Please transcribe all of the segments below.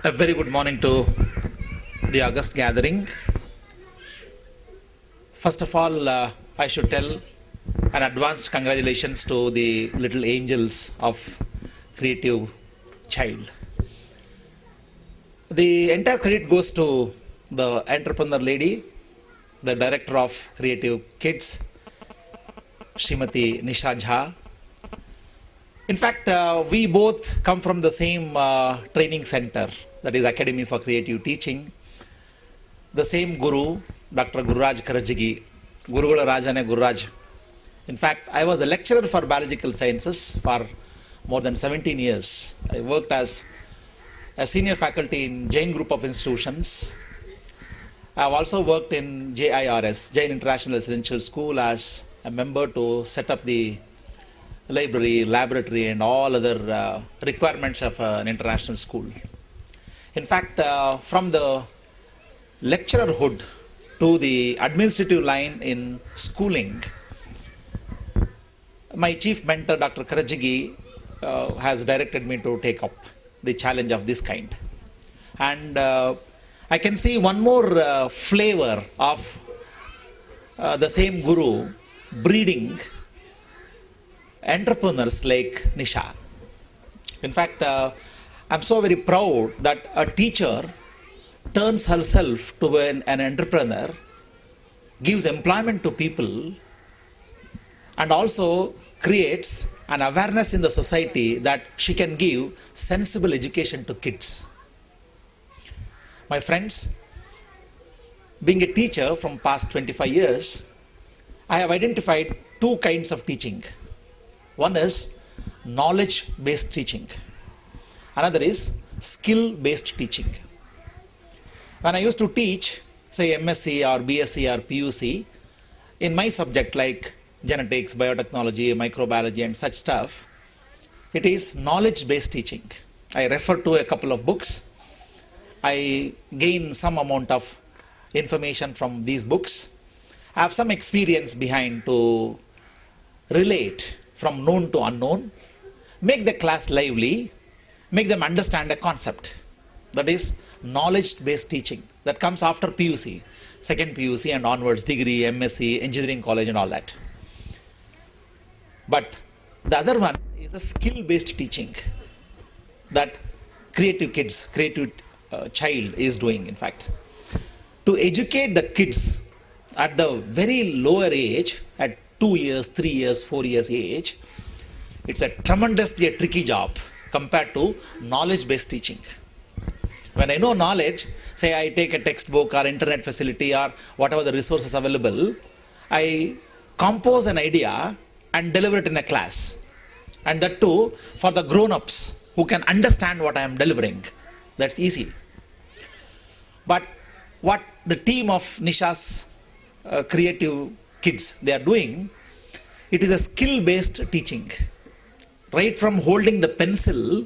A very good morning to the August gathering. First of all, I should tell an advanced congratulations to the little angels of Creative Child. The entire credit goes to the entrepreneur lady, the director of Creative Kids, Srimati Nisha Jha. In fact, we both come from the same training center, that is Academy for Creative Teaching. The same Guru, Dr. Gururaj Karajagi, Gurugula Rajane Gururaj. In fact, I was a lecturer for biological sciences for more than 17 years. I worked as a senior faculty in Jain Group of Institutions. I have also worked in JIRS, Jain International Residential School, as a member to set up the library, laboratory, and all other requirements of an international school. In fact, from the lecturerhood to the administrative line in schooling, my chief mentor, Dr. Karajagi, has directed me to take up the challenge of this kind. And I can see one more flavor of the same Guru breeding entrepreneurs like Nisha. In fact, I'm so very proud that a teacher turns herself to an entrepreneur, gives employment to people, and also creates an awareness in the society that she can give sensible education to kids. My friends, being a teacher from past 25 years, I have identified two kinds of teaching. One is knowledge-based teaching. Another is skill-based teaching. When I used to teach, say MSc or BSc or PUC, in my subject like genetics, biotechnology, microbiology and such stuff, it is knowledge-based teaching. I refer to a couple of books. I gain some amount of information from these books. I have some experience behind to relate from known to unknown, make the class lively, make them understand a concept. That is knowledge-based teaching. That comes after PUC, second PUC and onwards, degree, MSc, engineering college and all that. But the other one is a skill-based teaching that Creative Kids, Creative Child is doing, in fact. To educate the kids at the very lower age, at 2 years, 3 years, 4 years age, it's a tremendously tricky job compared to knowledge-based teaching. When I know knowledge, say I take a textbook or internet facility or whatever the resources available, I compose an idea and deliver it in a class. And that too for the grown-ups who can understand what I am delivering. That's easy. But what the team of Nisha's Creative Kids, they are doing, it is a skill-based teaching. Right from holding the pencil,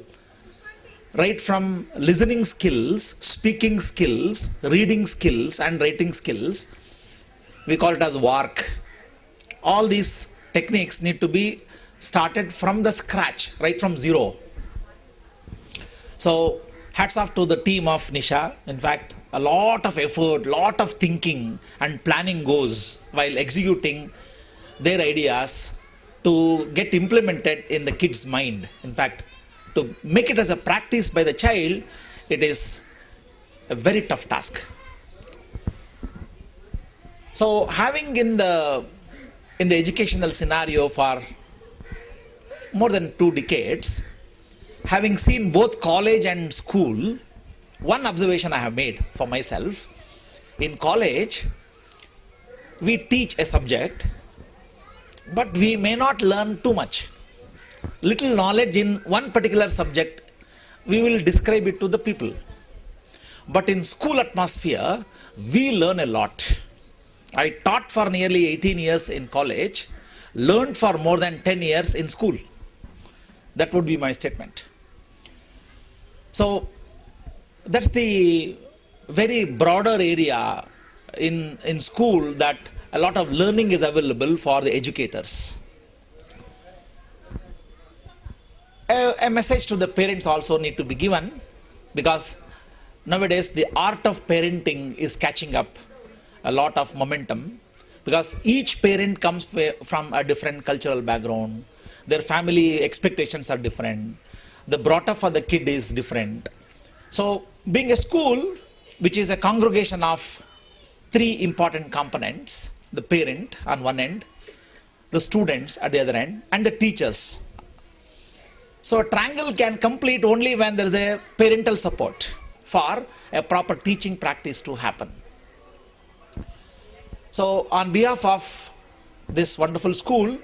right from listening skills, speaking skills, reading skills and writing skills, we call it as WARC. All these techniques need to be started from the scratch, right from zero. So hats off to the team of Nisha. In fact, a lot of effort, lot of thinking and planning goes while executing their ideas to get implemented in the kid's mind. In fact, to make it as a practice by the child, it is a very tough task. So having in the educational scenario for more than 2 decades, having seen both college and school, one observation I have made for myself: in college, we teach a subject, but we may not learn too much. Little knowledge in one particular subject, we will describe it to the people. But in school atmosphere, we learn a lot. I taught for nearly 18 years in college, learned for more than 10 years in school. That would be my statement. So that's the very broader area in school, that a lot of learning is available for the educators. A message to the parents also need to be given, because nowadays the art of parenting is catching up a lot of momentum, because each parent comes from a different cultural background. Their family expectations are different. The brought up for the kid is different. So being a school, which is a congregation of three important components: the parent on one end, the students at the other end, and the teachers. So a triangle can complete only when there is a parental support for a proper teaching practice to happen. So on behalf of this wonderful school,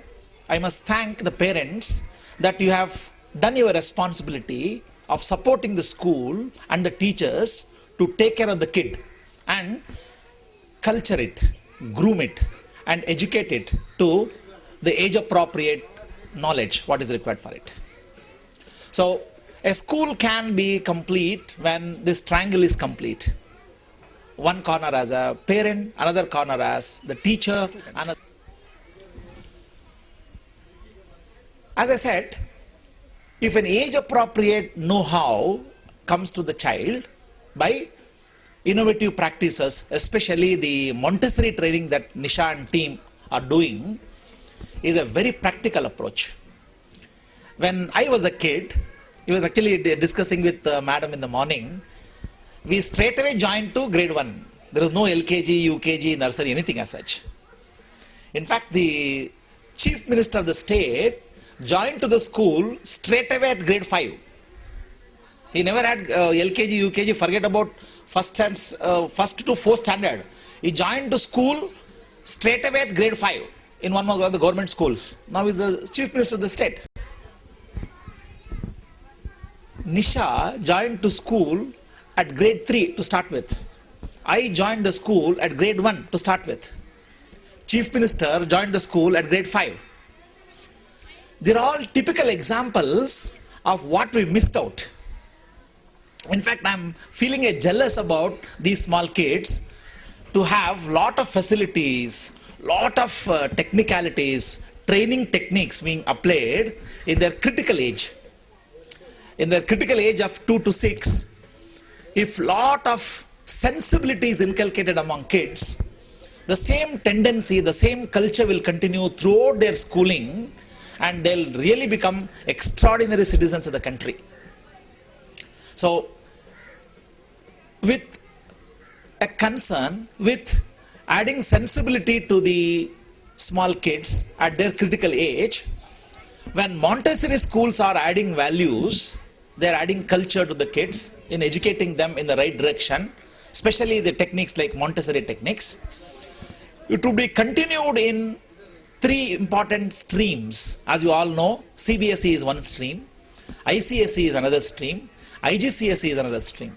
I must thank the parents that you have done your responsibility of supporting the school and the teachers to take care of the kid and culture it, groom it, and educate it to the age appropriate knowledge what is required for it. So a school can be complete when this triangle is complete. One corner as a parent, another corner as the teacher, another. As I said, if an age appropriate know-how comes to the child by innovative practices, especially the Montessori training that Nisha and team are doing, is a very practical approach. When I was a kid, he was actually discussing with madam in the morning, we straight away joined to grade 1. There is no LKG, UKG, nursery, anything as such. In fact, the Chief Minister of the state joined to the school straight away at grade 5. He never had LKG, UKG, forget about first to 4th standard. He joined to school straight away at grade 5 in one of the government schools. Now he is the Chief Minister of the state. Nisha joined to school at grade 3 to start with. I joined the school at grade 1 to start with. Chief Minister joined the school at grade 5. They're all typical examples of what we missed out. In fact, I'm feeling jealous about these small kids to have lot of facilities, lot of technicalities, training techniques being applied in their critical age. In their critical age of 2 to 6, if lot of sensibility is inculcated among kids, the same tendency, the same culture will continue throughout their schooling, and they'll really become extraordinary citizens of the country. So, with a concern with adding sensibility to the small kids at their critical age, when Montessori schools are adding values, they're adding culture to the kids in educating them in the right direction, especially the techniques like Montessori techniques. It would be continued in 3 important streams. As you all know, CBSE is one stream, ICSE is another stream, IGCSE is another stream.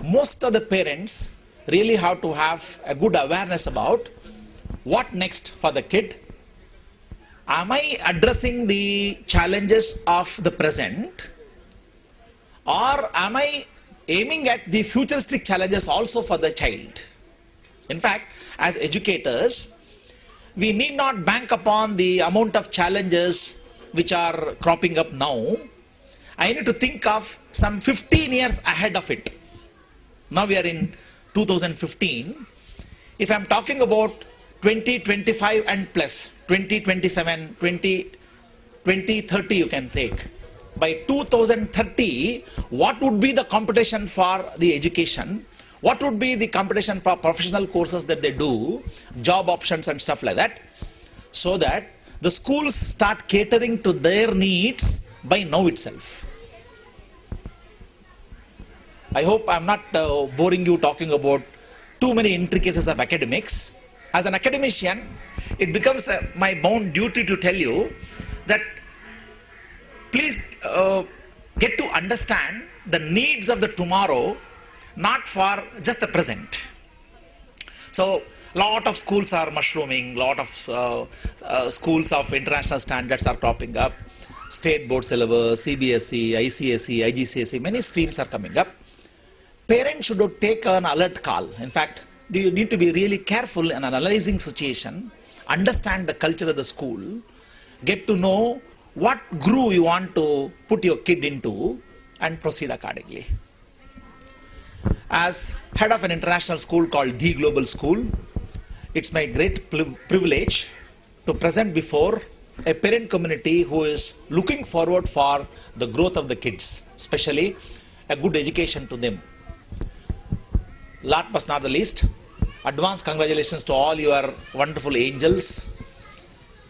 Most of the parents really have to have a good awareness about what next for the kid. Am I addressing the challenges of the present, or am I aiming at the futuristic challenges also for the child? In fact, as educators, we need not bank upon the amount of challenges which are cropping up now. I need to think of some 15 years ahead of it. Now we are in 2015. If I am talking about 2025 and plus, 2027, 2030 you can take. By 2030, what would be the competition for the education? What would be the competition for professional courses that they do, job options and stuff like that, so that the schools start catering to their needs by now itself. I hope I'm not boring you talking about too many intricacies of academics. As an academician, it becomes my bound duty to tell you that please get to understand the needs of the tomorrow, not for just the present. So, lot of schools are mushrooming, lot of schools of international standards are cropping up, state board syllabus, CBSE, ICSE, IGCSE, many streams are coming up. Parents should take an alert call. In fact, you need to be really careful in analyzing situation, understand the culture of the school, get to know what groove you want to put your kid into, and proceed accordingly. As head of an international school called The Global School, it's my great privilege to present before a parent community who is looking forward for the growth of the kids, especially a good education to them. Last but not the least, advance congratulations to all your wonderful angels.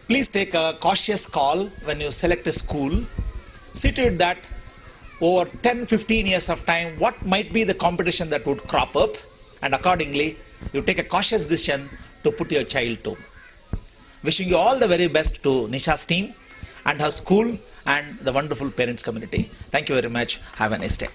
Please take a cautious call when you select a school. See to it that over 10-15 years of time, what might be the competition that would crop up, and accordingly, you take a cautious decision to put your child to. Wishing you all the very best to Nisha's team and her school and the wonderful parents community. Thank you very much. Have a nice day.